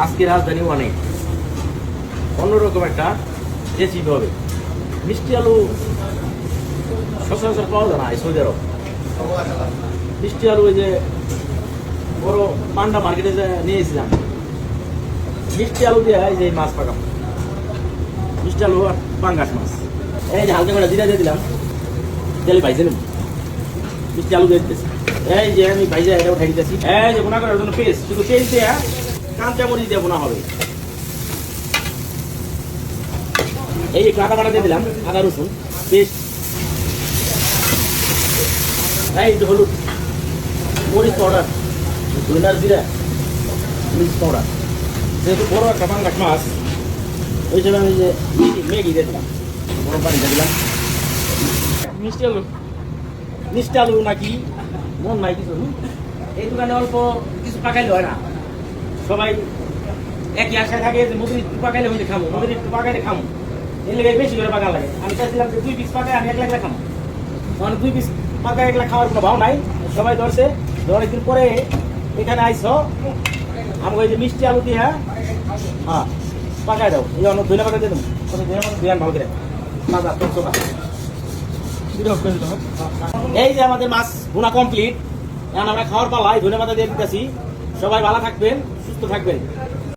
আজকে রাজধানী অনেক অন্যরকম একটা রেসিপি হবে। মিষ্টি আলু সচরাচর পাওয়া যায় না এই সৌদি আরব। মিষ্টি আলু ওই যে বড় পান্ডা মার্কেটে নিয়ে এসেছিলাম, মিষ্টি আলু দিয়ে এই যে মাছ পাকাম, মিষ্টি আলু আর পাঙ্গাস মাছ। এই যে হালকা করে জিরা দিয়ে দিলাম, তেলে ভাইজে নেব, মিষ্টি আলু দিয়ে দিতেছি। এই যে আমি ভাইজে এটা উঠাই দিতেছি। এই যে বোনা করার জন্য পেস্ট, শুধু তেল দিয়ে কাঁচা মরিচ দিয়ে বোনা হবে। এই একটু আদা বাটা দিয়ে দিলাম, আদা রসুন পেস্ট, এই একটু হলুদ, মরিচ পাউডার, ধনিয়ার জিরা, মরিচ পাউডার। যেহেতু বড় একটা পাঙ্গাস মাছ, ওই জন্য আমি যে ম্যাগি দিয়ে দিলাম, গরম পানি দিয়ে দিলাম। মিষ্টি আলু, মিষ্টি আলু নাকি মন নাই কিছু, এই দোকানে অল্প কিছু পাকাইলে হয় না। সবাই একই আশায় থাকে যে মুদির একটু পাকাইলে হইলে খামো, মুদির একটু পাকাইলে খামো, এর লেগে বেশি করে পাকা লাগে। আমি চাইছিলাম যে 2 পিস পাকায় আমি 1 লাখ খামো, মানে 2 পিস পাকায় 1 লাখ খাওয়ার কোনো ভাও নাই। সবাই ধরছে, অনেকদিন পরে এখানে আইসো, আমাকে ওই যে মিষ্টি আলু দিয়ে হ্যাঁ পাকায় দাও। এই অন্য ধনে পাতা দিয়ে দেবো, ধনে ভালো করে মাজা চোখা। এই যে আমাদের মাছ ভুনা কমপ্লিট, এখন আমরা খাওয়ার পালাই, ধনে পাতা দিয়ে দিতেছি। সবাই ভালো থাকবেন, সুস্থ থাকবেন।